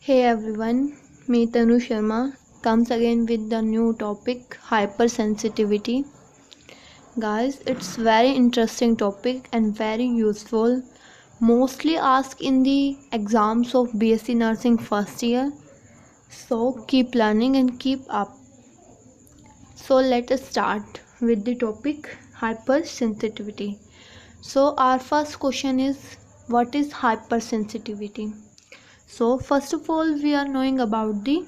Hey everyone, me Tanu Sharma comes again with the new topic hypersensitivity. Guys, it's very interesting topic and very useful. Mostly asked in the exams of BSc Nursing first year. So keep learning and keep up. So let us start with the topic hypersensitivity. So our first question is, what is hypersensitivity? So first of all, we are knowing about the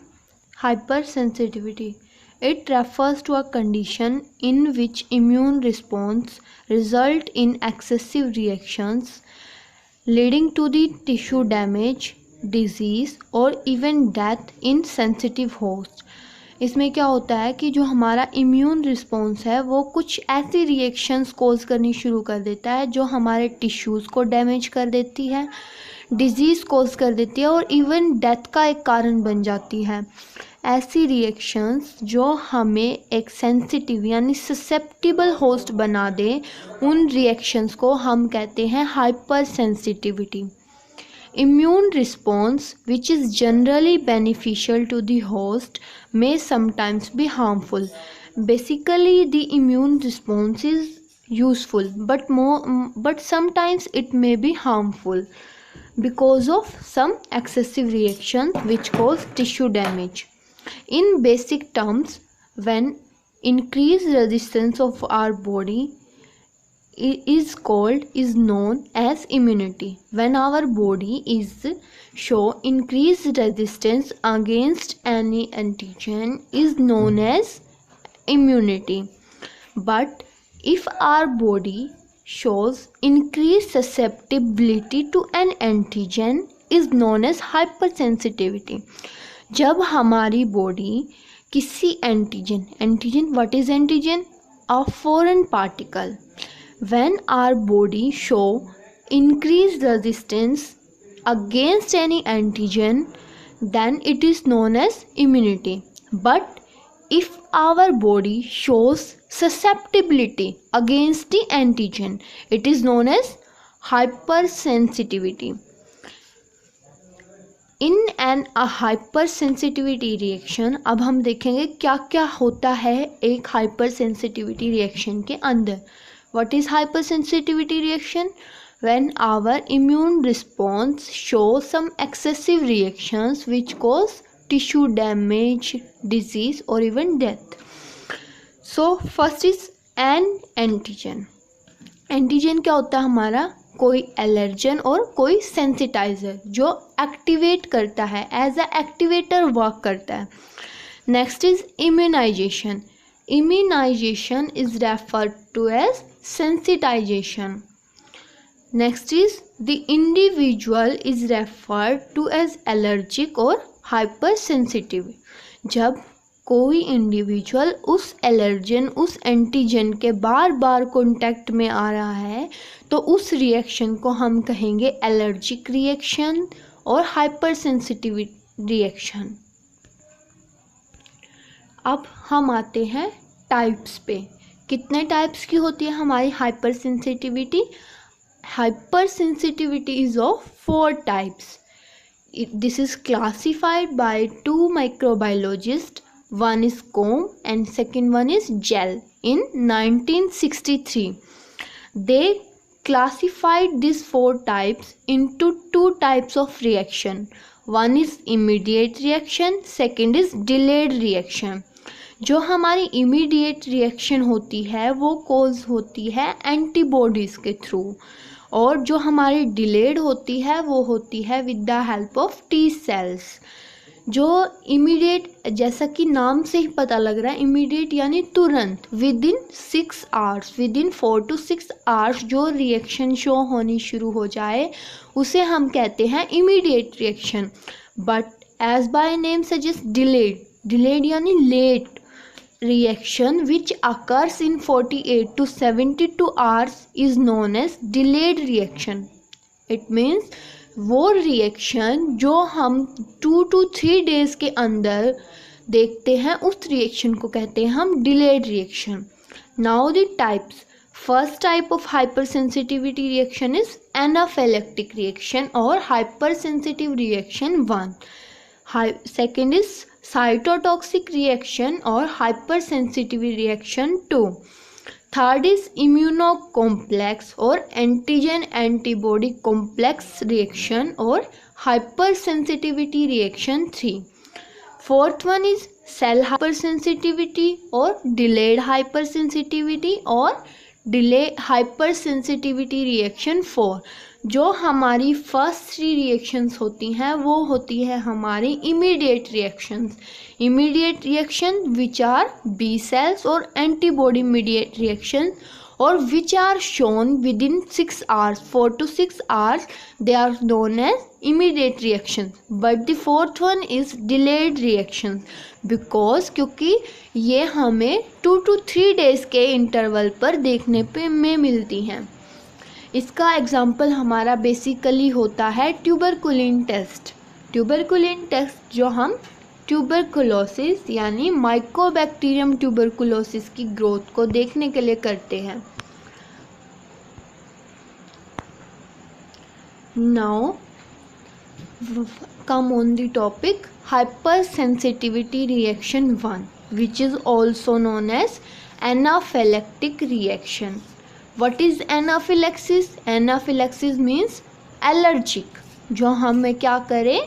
hypersensitivity. It refers to a condition in which immune response result in excessive reactions leading to the tissue damage, disease or even death in sensitive host. इसमें क्या होता है कि जो हमारा immune response है वो कुछ ऐसी रिएक्शंस कोज करनी शुरू कर देता है जो हमारे टिश्यूज़ को डैमेज कर देती है, डिजीज़ कोज कर देती है और इवन डेथ का एक कारण बन जाती है. ऐसी रिएक्शंस जो हमें एक सेंसिटिव यानी ससेप्टिबल होस्ट बना दे, उन रिएक्शंस को हम कहते हैं hyper sensitivity. Immune response, which is generally beneficial to the host, may sometimes be harmful. Basically, the immune response is useful, but sometimes it may be harmful because of some excessive reactions which cause tissue damage. In basic terms, when increased resistance of our body is known as immunity. When our body is show increased resistance against any antigen is known as immunity. But if our body shows increased susceptibility to an antigen is known as hypersensitivity. जब हमारी body किसी antigen what is antigen? A foreign particle. When our body show increased resistance against any antigen, then it is known as immunity. But if our body shows susceptibility against the antigen, it is known as hypersensitivity. In a hypersensitivity reaction, अब हम देखेंगे क्या क्या होता है एक hypersensitivity reaction के अंदर. What is hypersensitivity reaction? When our immune response shows some excessive reactions which cause tissue damage, disease or even death. So first is an antigen. Antigen क्या होता है हमारा? कोई एलर्जन और कोई सेंसिटाइजर जो एक्टिवेट करता है, एज अ एक्टिवेटर वर्क करता है. Next is immunization. Immunization is referred to as sensitization. Next is the individual is referred to as allergic or hypersensitive. जब कोई इंडिविजुअल उस एलर्जन, उस एंटीजन के बार बार कॉन्टैक्ट में आ रहा है तो उस रिएक्शन को हम कहेंगे एलर्जिक रिएक्शन और हाइपरसेंसिटिव रिएक्शन. अब हम आते हैं टाइप्स पे. कितने टाइप्स की होती है हमारी hyper sensitivity? Hyper sensitivity is of 4 types. This is classified by 2 microbiologist. One is Coombs and second one is Gell in 1963. They classified these 4 types into 2 types of reaction. One is immediate reaction, second is delayed reaction. जो हमारी immediate reaction होती है वो कोज होती है antibodies के through, और जो हमारी डिलेड होती है वो होती है with the help of T cells. जो इमीडिएट, जैसा कि नाम से ही पता लग रहा है, इमीडिएट यानी तुरंत, within 6 hours, within 4 to 6 hours जो रिएक्शन शो होनी शुरू हो जाए उसे हम कहते हैं immediate reaction. But as by name suggest delayed यानी late reaction which occurs in 48 to 72 hours is known as delayed reaction. It means वो रिएक्शन जो हम 2 to 3 days के अंदर देखते हैं उस रिएक्शन को कहते हैं हम delayed reaction. Now the types. First type of hypersensitivity reaction is anaphylactic reaction or hypersensitive reaction 1. Second is cytotoxic reaction or hypersensitivity reaction 2. Third is immunocomplex or antigen antibody complex reaction or hypersensitivity reaction 3. Fourth one is cell hypersensitivity or delayed hypersensitivity or delay hypersensitivity reaction 4. जो हमारी first 3 reactions होती हैं वो होती है हमारी immediate reactions. Immediate reaction which are B cells और antibody mediate reaction or which are shown within 6 hours, 4 to 6 hours, they are known as immediate reactions. But the fourth one is delayed reactions because क्योंकि ये हमें 2 to 3 days के interval पर देखने पे में मिलती हैं. इसका एग्जाम्पल हमारा बेसिकली होता है ट्यूबरकुलिन टेस्ट. ट्यूबरकुलिन टेस्ट जो हम ट्यूबरकुलोसिस यानी माइकोबैक्टीरियम ट्यूबरकुलोसिस की ग्रोथ को देखने के लिए करते हैं. Now come on the topic hypersensitivity reaction 1 which is also known as anaphylactic reaction. What is anaphylaxis? Anaphylaxis means allergic. जो हमें क्या करे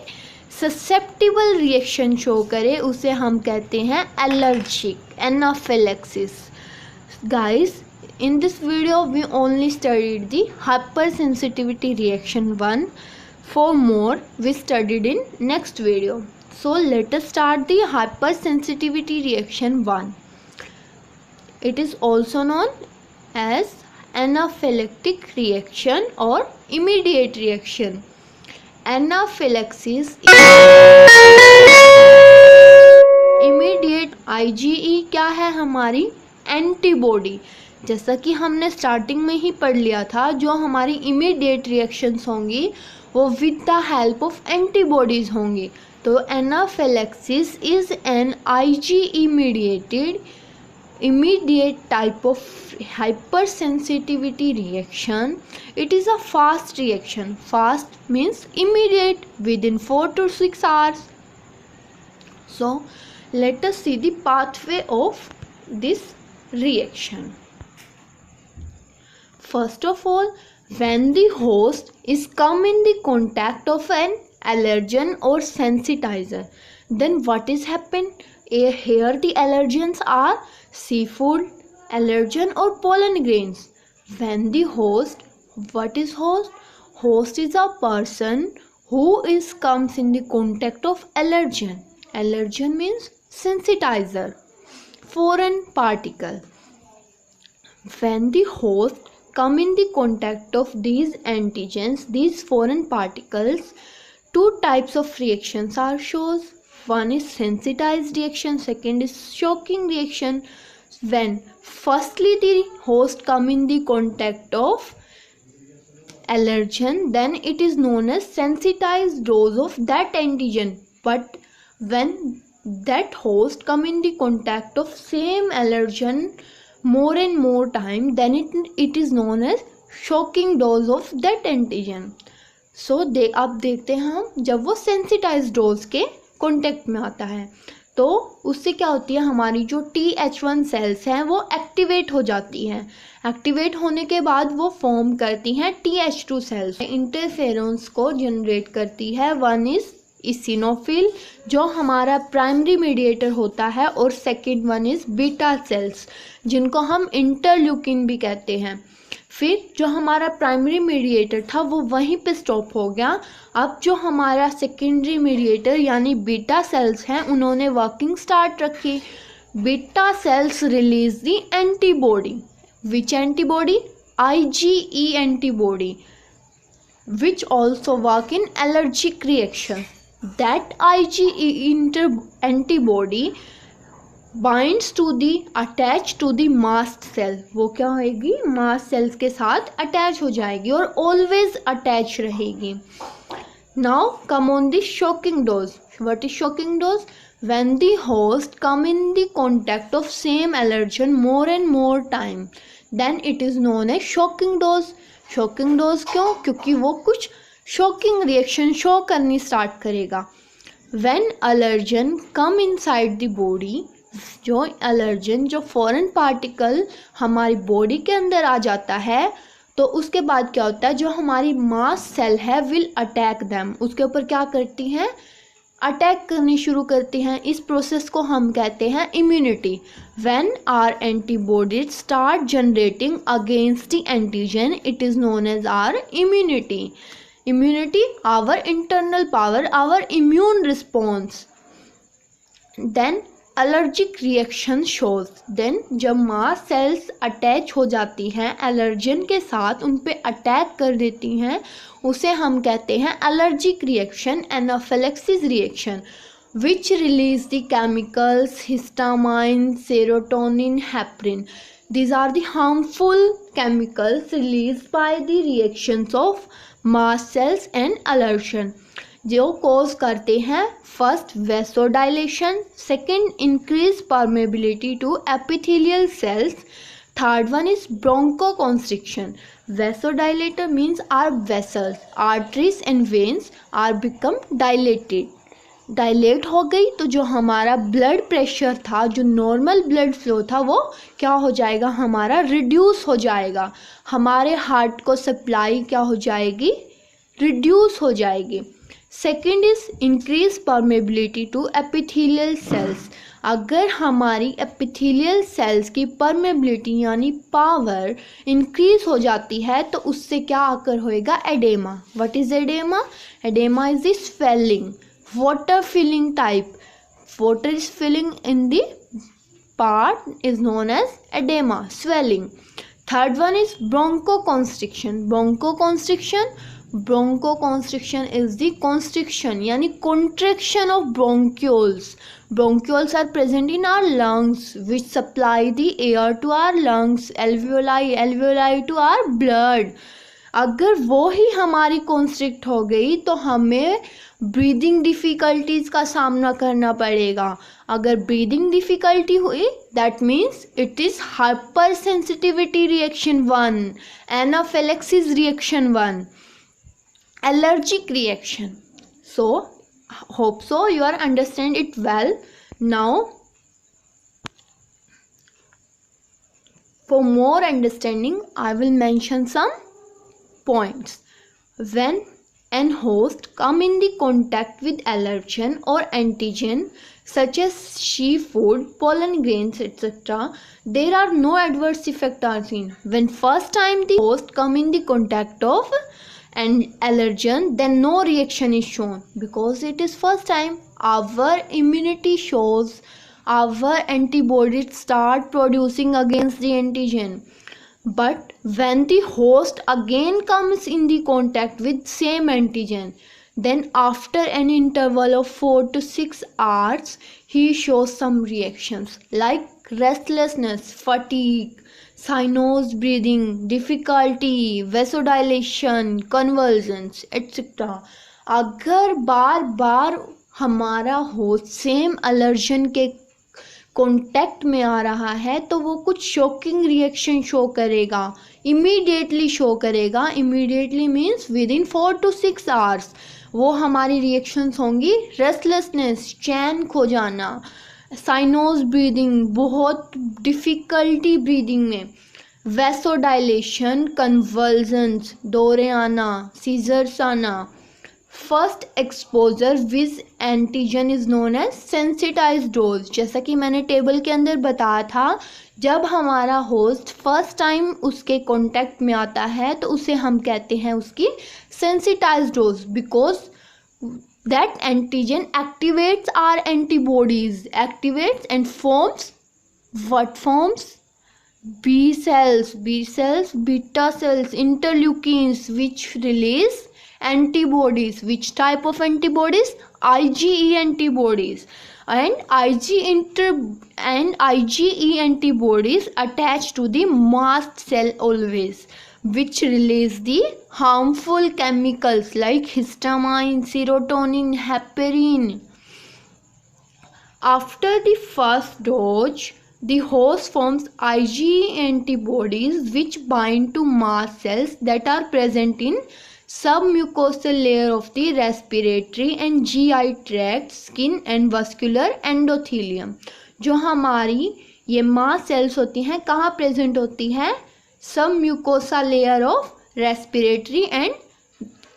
ससेप्टिबल रिएक्शन शो करे उसे हम कहते हैं allergic anaphylaxis. Guys, in this video we only studied the hypersensitivity reaction 1. For more we studied in next video. So let us start the hypersensitivity reaction 1. It is also known as anaphylactic reaction or immediate reaction. Anaphylaxis immediate IgE क्या है हमारी antibody. जैसा कि हमने starting में ही पढ़ लिया था जो हमारी इमीडिएट रिएक्शंस होंगी वो with the help of antibodies होंगी. तो anaphylaxis is an IgE mediated immediate type of hypersensitivity reaction. It is a fast reaction. Fast means immediate within 4 to 6 hours. So let us see the pathway of this reaction. First of all, when the host is come in the contact of an allergen or sensitizer, then what is happened? Here the allergens are seafood, allergen or pollen grains. When the host, what is host? Host is a person who is comes in the contact of allergen. Allergen means sensitizer, foreign particle. When the host come in the contact of these antigens, these foreign particles, 2 types of reactions are shown. One is sensitized reaction, second is shocking reaction. When firstly the host come in the contact of allergen, then it is known as sensitized dose of that antigen. But when that host come in the contact of same allergen more and more time, then it is known as shocking dose of that antigen. So अब देखते हैं हम जब वो sensitized dose के contact में आता है तो उससे क्या होती है हमारी जो TH1 सेल्स हैं वो एक्टिवेट हो जाती हैं. एक्टिवेट होने के बाद वो फॉर्म करती हैं TH2 सेल्स. इंटरफेरेंस को जनरेट करती है. वन इज इसिनोफिल जो हमारा प्राइमरी मीडिएटर होता है और second one is beta cells जिनको हम इंटरल्यूकिन भी कहते हैं. फिर जो हमारा प्राइमरी मीडिएटर था वो वहीं पे स्टॉप हो गया. अब जो हमारा सेकेंडरी मीडिएटर यानी बीटा सेल्स हैं उन्होंने वर्किंग स्टार्ट रखी. Beta cells release the antibody. Which antibody? IgE antibody which also work in allergic reaction. That IgE antibody binds to the attach to the mast cell. वो क्या होएगी mast cells के साथ attach हो जाएगी और always attach रहेगी. Now come on the shocking dose. What is shocking dose? When the host come in the contact of same allergen more and more time, then it is known as shocking dose. Shocking dose क्यों? क्योंकि वो कुछ shocking reaction show करनी start करेगा. When allergen come inside the body, जो allergen जो foreign particle हमारी body के अंदर आ जाता है, तो उसके बाद क्या होता है, जो हमारी मास्ट सेल है विल अटैक देम, उसके ऊपर क्या करती हैं, अटैक करनी शुरू करती हैं। इस प्रोसेस को हम कहते हैं immunity. When our antibodies start generating against the antigen, it is known as our immunity. Immunity, our internal power, our immune response. Then allergic reaction shows, then जब मास्ट सेल्स अटैच हो जाती हैं allergen के साथ, उन पे attack कर देती हैं, उसे हम कहते हैं allergic reaction, anaphylaxis reaction, which release the chemicals histamine, serotonin, heparin. These are the harmful chemicals released by the reactions of mast cells and allergen, जो कॉज करते हैं first vasodilation, second increase permeability to epithelial cells, third one is bronchoconstriction. Vasodilator means are vessels, arteries and veins are become dilated, dilate हो गई तो जो हमारा blood pressure था, जो नॉर्मल ब्लड फ्लो था, वो क्या हो जाएगा, हमारा रिड्यूस हो जाएगा, हमारे हार्ट को सप्लाई क्या हो जाएगी, रिड्यूस हो जाएगी। Second is increase permeability to epithelial cells. अगर हमारी एपिथेलियल सेल्स की परमेबिलिटी यानी पावर इंक्रीज हो जाती है तो उससे क्या आकर होएगा, edema. What is edema? Edema is the swelling, water filling type. Water is filling in the part is known as edema, swelling. Third one is bronchoconstriction. Bronchoconstriction is the constriction yani contraction of bronchioles. Bronchioles are present in our lungs which supply the air to our lungs, alveoli to our blood. अगर वो ही हमारी constrict हो गई तो हमें breathing difficulties का सामना करना पड़ेगा। अगर ब्रीदिंग डिफ़िकल्टी हुई that means it is hyper sensitivity reaction 1, anaphylaxis reaction 1, allergic reaction. So hope so you are understand it well. Now for more understanding I will mention some points. When an host come in the contact with allergen or antigen such as seafood, pollen grains, etc., there are no adverse effects are seen. When first time the host come in the contact of an allergen, then no reaction is shown because it is first time. Our immunity shows, our antibodies start producing against the antigen. But when the host again comes in the contact with same antigen, then after an interval of 4 to 6 hours, he shows some reactions like restlessness, fatigue, sinus breathing, difficulty, vasodilation, convulsions, etc. अगर बार बार हमारा host same allergen के contact में आ रहा है तो वो कुछ शॉकिंग रिएक्शन शो करेगा, इमीडिएटली शो करेगा। Immediately means within 4 to 6 hours वो हमारी रिएक्शंस होंगी रेस्टलेसनेस, चैन खो जाना, साइनोस ब्रीदिंग, बहुत डिफ़िकल्टी ब्रीदिंग में, वैसोडाइलेशन, कन्वल्जन्स, दौरे आना, सीजर्स आना। First exposure with antigen is known as sensitized dose. जैसा कि मैंने टेबल के अंदर बताया था, जब हमारा होस्ट फर्स्ट टाइम उसके कांटेक्ट में आता है तो उसे हम कहते हैं उसकी sensitized dose, because that antigen activates our antibodies, activates and forms what forms B cells, beta cells, interleukins which release antibodies. Which type of antibodies? IgE antibodies. And IgE antibodies attach to the mast cell always, which release the harmful chemicals like histamine, serotonin, heparin. After the first dose, the host forms IgE antibodies which bind to mast cells that are present in submucosal layer of the respiratory and GI tract, skin and vascular endothelium. जो हमारी ये मास sales होती हैं कहाँ present होती हैं? Submucosa layer of respiratory and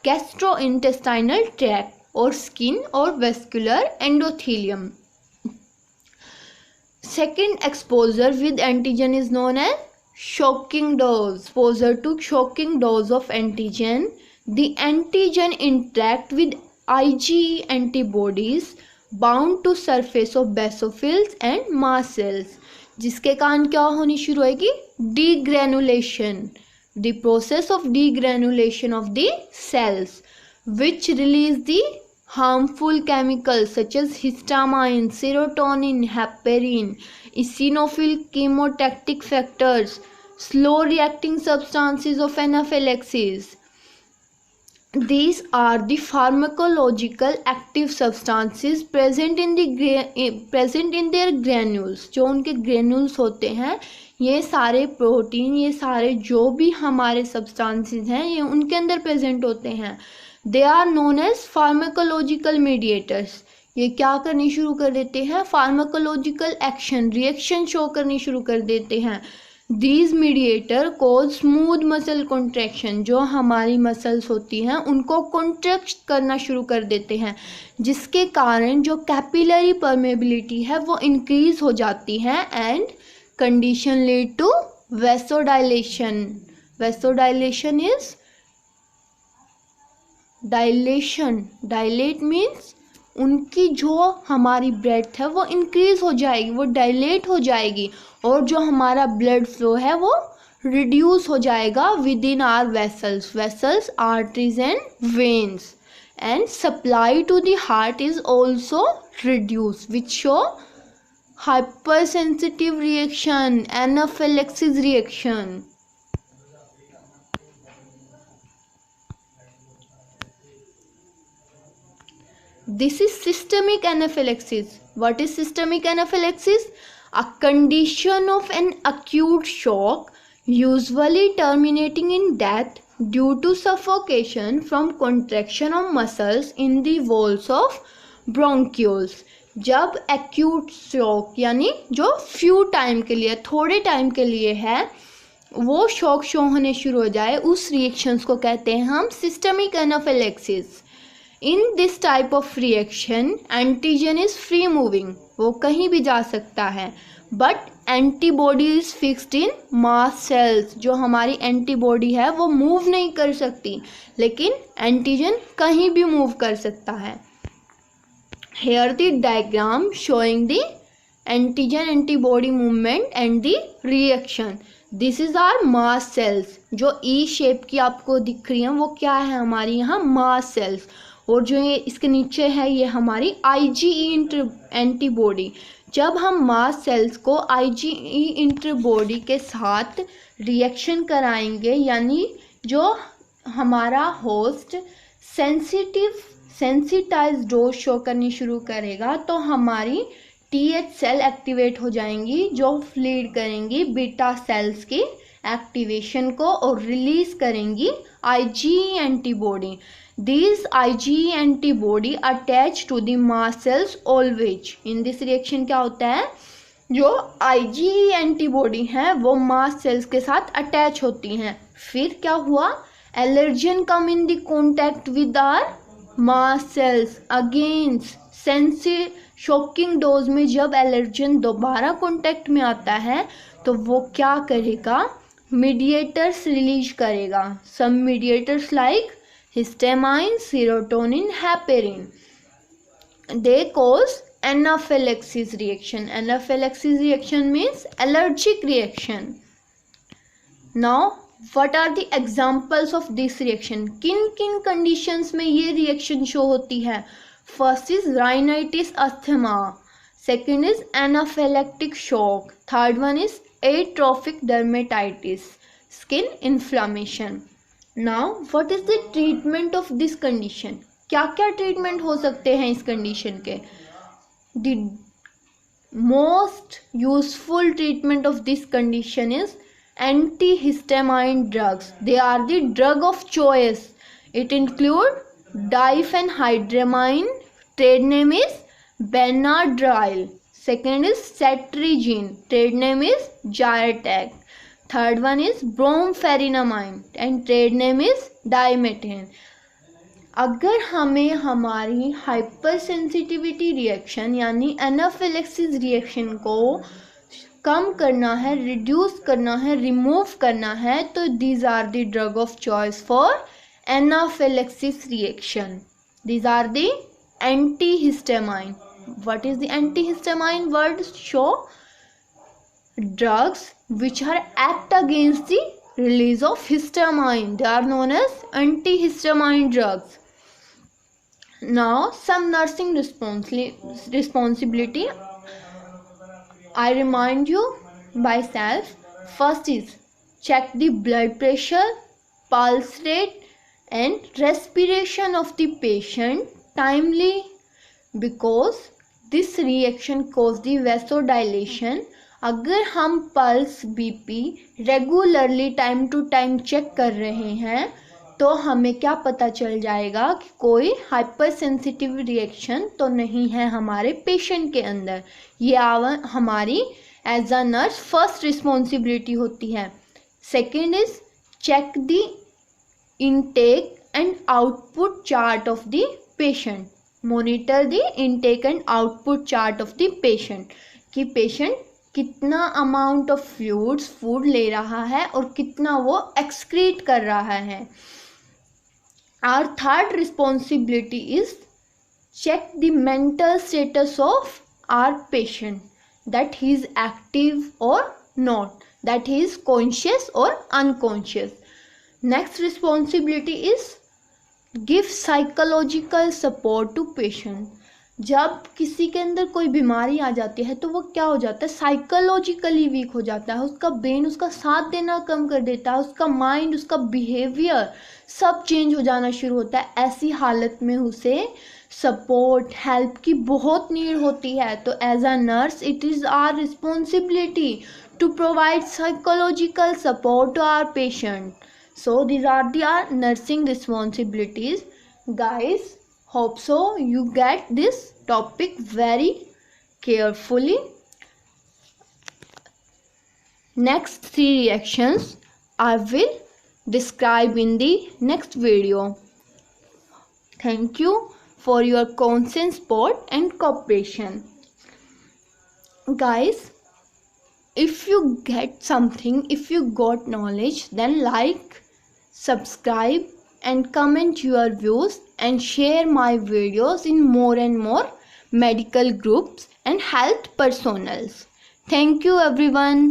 gastrointestinal tract और skin और vascular endothelium. Second exposure with antigen is known as shocking dose. Exposure to shocking dose of antigen. The antigen interact with IgE antibodies bound to surface of basophils and mast cells. जिसके कारण क्या होनी शुरू होगी? Degranulation. The process of degranulation of the cells which release the harmful chemicals such as histamine, serotonin, heparin, eosinophil chemotactic factors, slow reacting substances of anaphylaxis. These are the pharmacological active substances present in their granules. जो उनके granules होते हैं, ये सारे protein, ये सारे जो भी हमारे सब्सटेंसेस हैं, ये उनके अंदर प्रेजेंट होते हैं. They are known as pharmacological mediators. ये क्या करनी शुरू कर देते हैं? फार्माकोलॉजिकल एक्शन, रिएक्शन शो करनी शुरू कर देते हैं. These mediator cause smooth muscle contraction. जो हमारी मसल्स होती हैं उनको कॉन्ट्रैक्ट करना शुरू कर देते हैं, जिसके कारण जो कैपिलरी परमेबिलिटी है वो इंक्रीज हो जाती है and condition lead to vasodilation. Vasodilation is dilation. Dilate means उनकी जो हमारी ब्रेथ है वो इंक्रीज हो जाएगी, वो डायलेट हो जाएगी और जो हमारा ब्लड फ्लो है वो रिड्यूस हो जाएगा within our vessels, arteries and veins. And supply to the heart is also reduce which show hypersensitive reaction, anaphylaxis reaction. This is systemic anaphylaxis. What is systemic anaphylaxis? A condition of an acute shock, usually terminating in death due to suffocation from contraction of muscles in the walls of bronchioles. जब acute shock यानी जो few time के लिए, थोड़े time के लिए है, वो शॉक शो होने शुरू हो जाए, उस रिएक्शंस को कहते हैं हम systemic anaphylaxis. In this type of reaction antigen is free moving, वो कहीं भी जा सकता है, but antibody is fixed in mast cells. जो हमारी एंटीबॉडी है वो मूव नहीं कर सकती, लेकिन एंटीजन कहीं भी मूव कर सकता है. Here the diagram showing the antigen antibody movement and the reaction. This is our mast cells. जो E shape की आपको दिख रही हैं वो क्या है? हमारी यहाँ mast cells. और जो ये इसके नीचे है ये हमारी IgE एंटीबॉडी. जब हम mast cells को IgE एंटीबॉडी के साथ रिएक्शन कराएंगे, यानी जो हमारा होस्ट सेंसिटाइज डोज शो करनी शुरू करेगा, तो हमारी TH सेल एक्टिवेट हो जाएंगी जो लीड करेंगी बीटा सेल्स की एक्टिवेशन को और रिलीज करेंगी IgE antibody. These IgE antibody attach to the mast cells always. In this reaction क्या होता है? जो IgE एंटीबॉडी हैं वो मास्ट सेल्स के साथ अटैच होती हैं. फिर क्या हुआ? Allergen come in the contact with our mast cells. Again shocking dose में जब एलर्जन दोबारा कॉन्टैक्ट में आता है तो वो क्या करेगा? मीडिएटर्स रिलीज करेगा. Some mediators like histamine, serotonin, heparin. They cause anaphylaxis reaction. Anaphylaxis reaction means allergic reaction. Now What are the examples of this reaction? किन किन conditions में ये reaction show होती है? First is rhinitis asthma. Second is anaphylactic shock. Third one is atrophic dermatitis, skin inflammation. Now, what is the treatment of this condition? क्या क्या treatment हो सकते हैं इस condition के? The most useful treatment of this condition is antihistamine drugs. They are the drug of choice It include diphenhydramine, trade name is Benadryl. Second is cetirizine, trade name is Zyrtec. Third one is brompheniramine and trade name is Dimethen. अगर हमें हमारी hyper sensitivity reaction यानी anaphylaxis reaction को कम करना है, reduce करना है, remove करना है, तो these are the drug of choice for anaphylaxis reaction. These are the antihistamine. What is the antihistamine? Word show drugs which are act against the release of histamine. They are known as antihistamine drugs. Now some nursing responsibility. I remind you myself. First is check the blood pressure, pulse rate and respiration of the patient timely, because this reaction cause the vasodilation. अगर हम pulse BP regularly time to time check कर रहे हैं तो हमें क्या पता चल जाएगा कि कोई हाइपर सेंसिटिव रिएक्शन तो नहीं है हमारे पेशेंट के अंदर. ये हमारी as a nurse first responsibility होती है. Second is check the intake and output chart of the patient. Monitor the intake and output chart of the patient कि पेशेंट कितना अमाउंट ऑफ फ्लूइड्स फूड ले रहा है और कितना वो एक्सक्रीट कर रहा है. Our third responsibility is check the mental status of our patient, that he is active और not, that he is conscious और unconscious. Next responsibility is give psychological support to patient. जब किसी के अंदर कोई बीमारी आ जाती है तो वो क्या हो जाता है, साइकोलॉजिकली वीक हो जाता है. उसका ब्रेन उसका साथ देना कम कर देता है, उसका माइंड, उसका बिहेवियर सब चेंज हो जाना शुरू होता है. ऐसी हालत में उसे सपोर्ट, हेल्प की बहुत नीड होती है. तो as a nurse it is our responsibility to provide psychological support to our patient. So these are the our nursing responsibilities. Guys, hope so you get this topic very carefully. Next 3 reactions I will describe in the next video. Thank you for your constant support and cooperation. Guys, if you get something, if you got knowledge, then like, subscribe and comment your views and share my videos in more and more medical groups and health personals. Thank you everyone.